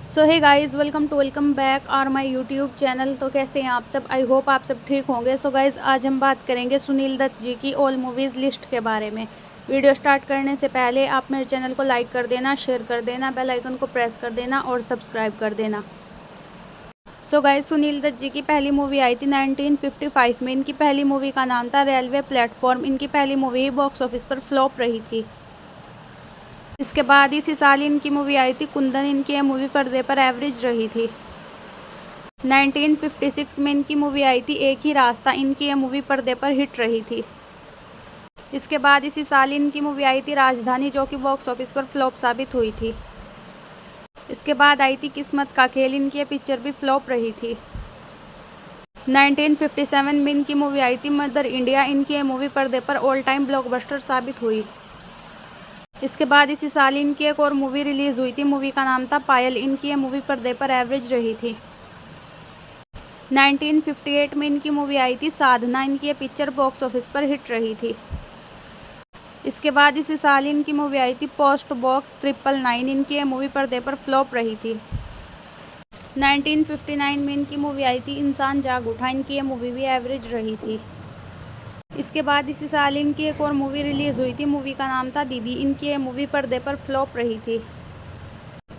So hey guys, welcome back our my YouTube channel. तो कैसे हैं आप सब? आई होप आप सब ठीक होंगे। सो गाइज़, आज हम बात करेंगे सुनील दत्त जी की ऑल मूवीज़ लिस्ट के बारे में। वीडियो स्टार्ट करने से पहले आप मेरे चैनल को लाइक कर देना, शेयर कर देना, बेल आइकन को प्रेस कर देना और सब्सक्राइब कर देना। सो गाइज़, सुनील दत्त जी की पहली मूवी आई थी 1955 में। इनकी पहली मूवी का नाम था रेलवे प्लेटफॉर्म। इनकी पहली मूवी ही बॉक्स ऑफिस पर फ्लॉप रही थी। इसके बाद इसी साल इनकी मूवी आई थी कुंदन। इनकी यह मूवी पर्दे पर एवरेज रही थी। 1956 में इनकी मूवी आई थी एक ही रास्ता। इनकी यह मूवी पर्दे पर हिट रही थी। इसके बाद इसी साल इनकी मूवी आई थी राजधानी, जो कि बॉक्स ऑफिस पर फ्लॉप साबित हुई थी। इसके बाद आई थी किस्मत का खेल। इनकी यह पिक्चर भी फ्लॉप रही थी। 1957 में इनकी मूवी आई थी मदर इंडिया। इनकी यह मूवी पर्दे पर ऑल टाइम ब्लॉकबस्टर साबित हुई। इसके बाद इसी साल इनकी एक और मूवी रिलीज़ हुई थी। मूवी का नाम था पायल। इनकी यह मूवी पर्दे पर एवरेज रही थी। 1958 में इनकी मूवी आई थी साधना। इनकी ये पिक्चर बॉक्स ऑफिस पर हिट रही थी। इसके बाद इसी साल इनकी मूवी आई थी पोस्ट बॉक्स 999। इनकी ये मूवी पर्दे पर फ्लॉप रही थी। 1959 में इनकी मूवी आई थी इंसान जाग उठा। इनकी ये मूवी भी एवरेज रही थी। इसके बाद इसी साल इनकी एक और मूवी रिलीज़ हुई थी। मूवी का नाम था दीदी। इनकी ये मूवी पर्दे पर फ्लॉप रही थी।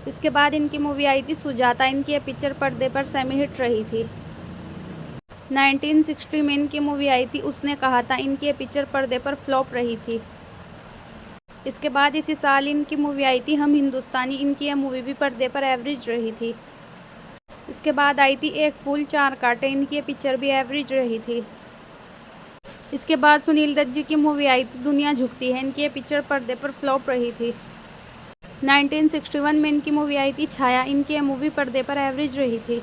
इसके बाद इनकी मूवी आई थी सुजाता। इनकी ये पिक्चर पर्दे पर सेमी हिट रही थी। 1960 में इनकी मूवी आई थी उसने कहा था। इनकी ये पिक्चर पर्दे पर फ्लॉप रही थी। इसके बाद इसी साल इनकी मूवी आई थी हम हिंदुस्तानी। इनकी यह मूवी भी पर्दे पर एवरेज रही थी। इसके बाद आई थी एक फूल चार कांटे। इनकी ये पिक्चर भी एवरेज रही थी। इसके बाद सुनील दत्त जी की मूवी आई थी दुनिया झुकती है। इनकी ये पिक्चर पर्दे पर फ्लॉप रही थी। 1961 में इनकी मूवी आई थी छाया। इनकी ये मूवी पर्दे पर एवरेज रही थी।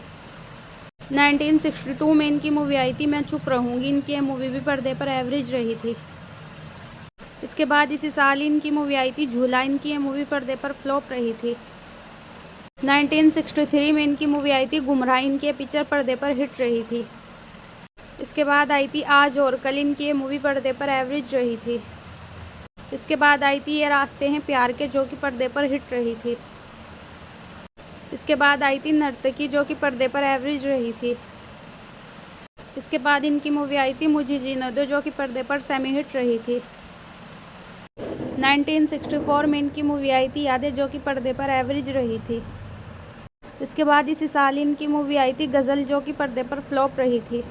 1962 में इनकी मूवी आई थी मैं चुप रहूँगी। इनकी यह मूवी भी पर्दे पर एवरेज रही थी। इसके बाद इसी साल इनकी मूवी आई थी झूला। इनकी यह मूवी पर्दे पर फ्लॉप रही थी। 1963 में इनकी मूवी आई थी गुमराह। इनकी यह पिक्चर पर्दे पर हिट रही थी। इसके बाद आई थी आज और कल। इनकी ये मूवी पर्दे पर एवरेज रही थी। इसके बाद आई थी ये रास्ते हैं प्यार के, जो कि पर्दे पर हिट रही थी। इसके बाद आई थी नर्तकी, जो कि पर्दे पर एवरेज रही थी। इसके बाद इनकी मूवी आई थी मुझे जीने दो, जो कि पर्दे पर सेमी हिट रही थी। 1964 में इनकी मूवी आई थी यादें, जो कि पर्दे पर एवरेज रही थी। इसके बाद इसी साल इनकी मूवी आई थी गज़ल, जो कि पर्दे पर फ्लॉप रही थी।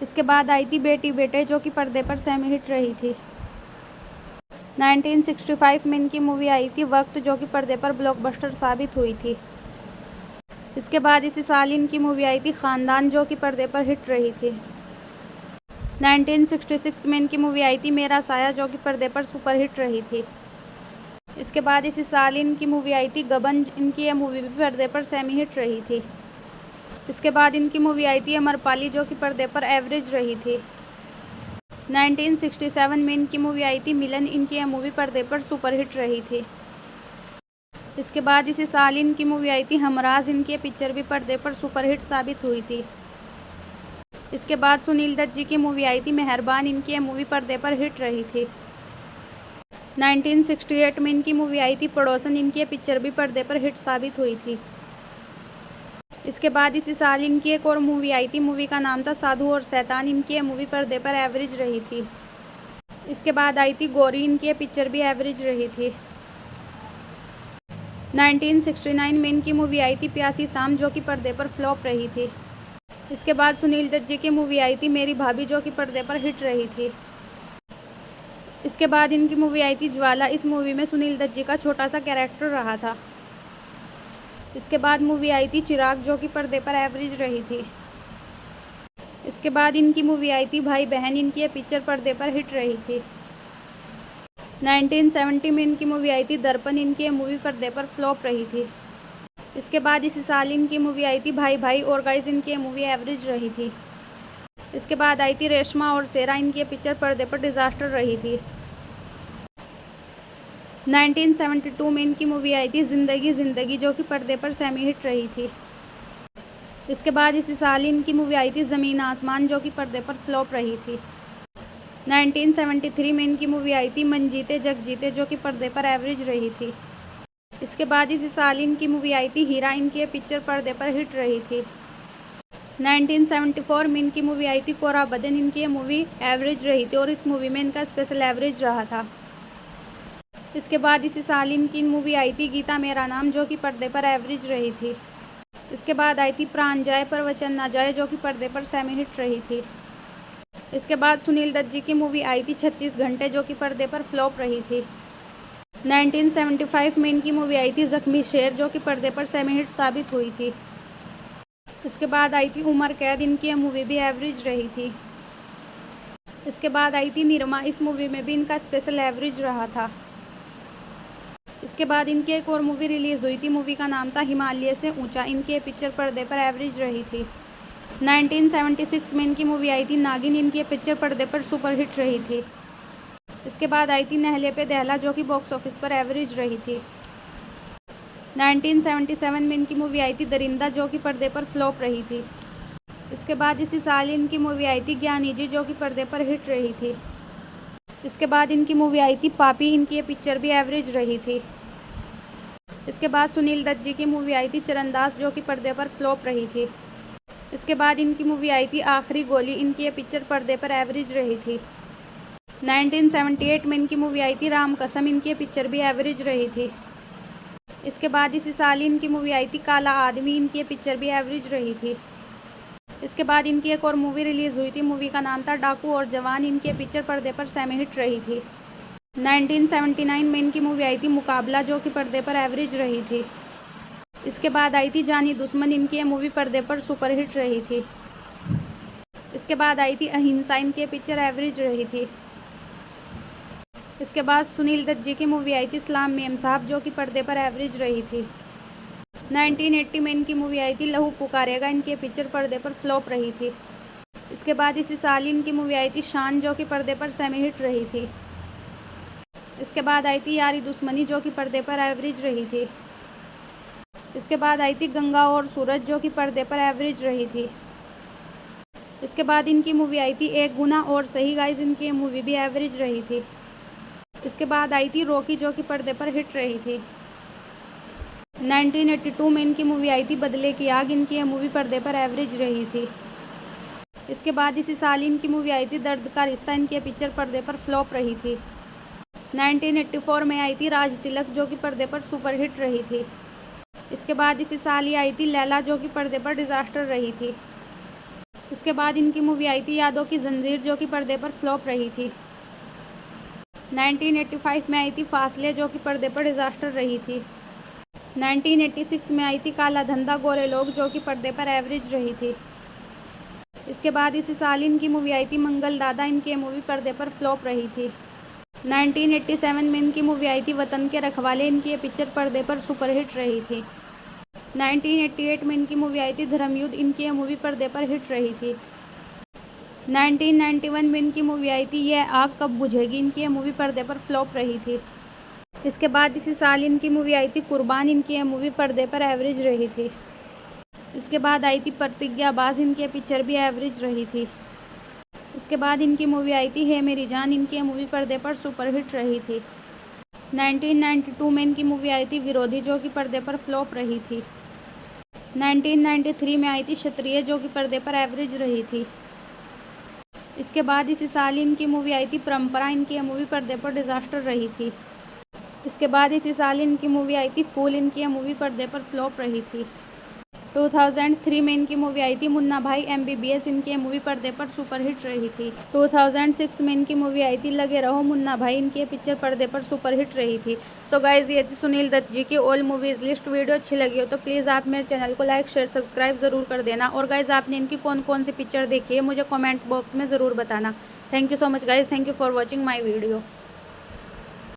इसके बाद आई थी बेटी बेटे, जो कि पर्दे पर सेमी हिट रही थी। 1965 में इनकी मूवी आई थी वक्त, जो कि पर्दे पर ब्लॉकबस्टर साबित हुई थी। इसके बाद इसी साल इनकी मूवी आई थी ख़ानदान, जो कि पर्दे पर हिट रही थी। 1966 में इनकी मूवी आई थी मेरा साया, जो कि पर्दे पर सुपर हिट रही थी। इसके बाद इसी साल इनकी मूवी आई थी गबन। इनकी यह मूवी भी पर्दे पर सेमी हिट रही थी। इसके बाद इनकी मूवी आई थी अमरपाली, जो कि पर्दे पर एवरेज रही थी। 1967 में इनकी मूवी आई थी मिलन। इनकी यह मूवी पर्दे पर सुपर हिट रही थी। इसके बाद इसी साल इनकी मूवी आई थी हमराज। इनकी यह पिक्चर भी पर्दे पर सुपर हिट साबित हुई थी। इसके बाद सुनील दत्त जी की मूवी आई थी मेहरबान। इनकी यह मूवी पर्दे पर हिट रही थी। 1968 में इनकी मूवी आई थी पड़ोसन। इनकी यह पिक्चर भी पर्दे पर हिट साबित हुई थी। इसके बाद इसी साल इनकी एक और मूवी आई थी। मूवी का नाम था साधु और शैतान। इनकी यह मूवी पर्दे पर एवरेज रही थी। इसके बाद आई थी गोरी। इनकी यह पिक्चर भी एवरेज रही थी। 1969 में इनकी मूवी आई थी प्यासी शाम, जो कि पर्दे पर फ्लॉप रही थी। इसके बाद सुनील दत्त जी की मूवी आई थी मेरी भाभी, जो कि पर्दे पर हिट रही थी। इसके बाद इनकी मूवी आई थी ज्वाला। इस मूवी में सुनील दत्त जी का छोटा सा कैरेक्टर रहा था। इसके बाद मूवी आई थी चिराग, जो कि पर्दे पर एवरेज रही थी। इसके बाद इनकी मूवी आई थी भाई बहन। इनकी यह पिक्चर पर्दे पर हिट रही थी। 1970 में इनकी मूवी आई थी दर्पण। इनकी यह मूवी पर्दे पर फ्लॉप रही थी। इसके बाद इसी साल इनकी मूवी आई थी भाई भाई और गाइस। इनकी यह मूवी एवरेज रही थी। इसके बाद आई थी रेशमा और शेरा। इनकी यह पिक्चर पर्दे पर डिज़ास्टर रही थी। 1972 में इनकी मूवी आई थी ज़िंदगी ज़िंदगी, जो कि पर्दे पर सेमी हिट रही थी। इसके बाद इसी साल इनकी मूवी आई थी ज़मीन आसमान, जो कि पर्दे पर फ्लॉप रही थी। 1973 में इनकी मूवी आई थी मन जीते जग जीते, जो कि पर्दे पर एवरेज रही थी। इसके बाद इसी साल इनकी मूवी आई थी हीरा, इनकी ये पिक्चर पर्दे पर हिट रही थी। 1974 में इनकी मूवी आई थी कोरा बदन, इनकी ये मूवी एवरेज रही थी और इस मूवी में इनका स्पेशल एवरेज रहा था। इसके बाद इसी साल इनकी मूवी आई थी गीता मेरा नाम, जो कि पर्दे पर एवरेज रही थी। इसके बाद आई थी प्राण जाए पर वचन ना जाए, जो कि पर्दे पर सेमी हिट रही थी। इसके बाद सुनील दत्त जी की मूवी आई थी 36 घंटे, जो कि पर्दे पर फ्लॉप रही थी। 1975 में इनकी मूवी आई थी जख्मी शेर, जो कि पर्दे पर सेमी हिट साबित हुई थी। इसके बाद आई थी उमर कैद, इनकी यह मूवी भी एवरेज रही थी। इसके बाद आई थी निरमा, इस मूवी में भी इनका स्पेशल एवरेज रहा था। इसके बाद इनकी एक और मूवी रिलीज़ हुई थी, मूवी का नाम था हिमालय से ऊंचा, इनकी ये पिक्चर पर्दे पर एवरेज रही थी। 1976 में इनकी मूवी आई थी नागिन, इनकी ये पिक्चर पर्दे पर सुपर हिट रही थी। इसके बाद आई थी नहले पे दहला, जो कि बॉक्स ऑफिस पर एवरेज रही थी। 1977 में इनकी मूवी आई थी दरिंदा, जो कि पर्दे पर फ्लॉप रही थी। इसके बाद इसी साल इनकी मूवी आई थी ज्ञानी जी, जो कि पर्दे पर हिट रही थी। इसके बाद इनकी मूवी आई थी पापी, इनकी ये पिक्चर भी एवरेज रही थी। इसके बाद सुनील दत्त जी की मूवी आई थी चरणदास, जो कि पर्दे पर फ्लॉप रही थी। इसके बाद इनकी मूवी आई थी आखिरी गोली, इनकी ये पिक्चर पर्दे पर एवरेज रही थी। 1978 में इनकी मूवी आई थी राम कसम, इनकी ये पिक्चर भी एवरेज रही थी। इसके बाद इसी साल इनकी मूवी आई थी काला आदमी, इनकी ये पिक्चर भी एवरेज रही थी। इसके बाद इनकी एक और मूवी रिलीज़ हुई थी, मूवी का नाम था डाकू और जवान, इनकी ये पिक्चर पर्दे पर सेमी हिट रही थी। 1979 में इनकी मूवी आई थी मुकाबला, जो कि पर्दे पर एवरेज रही थी। इसके बाद आई थी जानी दुश्मन, इनकी ये मूवी पर्दे पर सुपर हिट रही थी। इसके बाद आई थी अहिंसा, इनकी ये पिक्चर एवरेज रही थी। इसके बाद सुनील दत्त जी की मूवी आई थी इस्लाम मेम साहब, जो कि पर्दे पर एवरेज रही थी। 1980 में इनकी मूवी आई थी लहू पुकारेगा, इनकी पिक्चर पर्दे पर फ्लॉप रही थी। इसके बाद इसी साल इनकी मूवी आई थी शान, जो कि पर्दे पर सेमी हिट रही थी। इसके बाद आई थी यारी दुश्मनी, जो कि पर्दे पर एवरेज रही थी। इसके बाद आई थी गंगा और सूरज, जो कि पर्दे पर एवरेज रही थी। इसके बाद इनकी मूवी आई थी एक गुना और सही गाइस, इनकी ये मूवी भी एवरेज रही थी। इसके बाद आई थी रॉकी, जो कि पर्दे पर हिट रही थी। 1982 में इनकी मूवी आई थी बदले की आग, इनकी ये मूवी पर्दे पर एवरेज रही थी। इसके बाद इसी साल इनकी मूवी आई थी दर्द का रिश्ता, इनकी ये पिक्चर पर्दे पर फ्लॉप रही थी। 1984 में आई थी राज तिलक, जो कि पर्दे पर सुपर हिट रही थी। इसके बाद इसी साल ही आई थी लैला, जो कि पर्दे पर डिज़ास्टर रही थी। इसके बाद इनकी मूवी आई थी यादों की जंजीर, जो कि पर्दे पर फ्लॉप रही थी। 1985 में आई थी फासले, जो कि पर्दे पर डिज़ास्टर रही थी। 1986 में आई थी काला धंधा गोरे लोग, जो कि पर्दे पर एवरेज रही थी। इसके बाद इसी साल इनकी मूवी आई थी मंगल दादा, इनकी मूवी पर्दे पर फ्लॉप रही थी। 1987 में इनकी मूवी आई थी वतन के रखवाले, इनकी ये पिक्चर पर्दे पर सुपर हिट रही थी। 1988 में इनकी मूवी आई थी धर्मयुद्ध, इनकी ये मूवी पर्दे पर हिट रही थी। 1991 में इनकी मूवी आई थी यह आग कब बुझेगी, इनकी ये मूवी पर्दे पर फ्लॉप रही थी। इसके बाद इसी साल इनकी मूवी आई थी कुर्बान, इनकी ये मूवी पर्दे पर एवरेज रही थी। इसके बाद आई थी प्रतिज्ञाबाज, इनकी ये पिक्चर भी एवरेज रही थी। इसके बाद इनकी मूवी आई थी हे मेरी जान, इनकी ये मूवी पर्दे पर सुपर हिट रही थी। 1992 में इनकी मूवी आई थी विरोधी, जो कि पर्दे पर फ्लॉप रही थी। 1993 में आई थी क्षत्रिय, जो कि पर्दे पर एवरेज रही थी। इसके बाद इसी साल इनकी मूवी आई थी परंपरा, इनकी ये मूवी पर्दे पर डिज़ास्टर रही थी। इसके बाद इसी साल इनकी मूवी आई थी फूल, इनकी ये मूवी पर्दे पर फ्लॉप रही थी। 2003 में इनकी मूवी आई थी मुन्ना भाई MBBS, इनकी ये मूवी पर्दे पर सुपर हिट रही थी। 2006 में इनकी मूवी आई थी लगे रहो मुन्ना भाई, इनकी ये पिक्चर पर्दे पर सुपर हिट रही थी। सो गाइज ये थी सुनील दत्त जी की ऑल मूवीज़ लिस्ट। वीडियो अच्छी लगी हो तो प्लीज़ आप मेरे चैनल को लाइक शेयर सब्सक्राइब ज़रूर कर देना। और गाइज आपने इनकी कौन कौन सी पिक्चर देखी है मुझे कॉमेंट बॉक्स में ज़रूर बताना। Thank you so much guys, thank you for watching my video.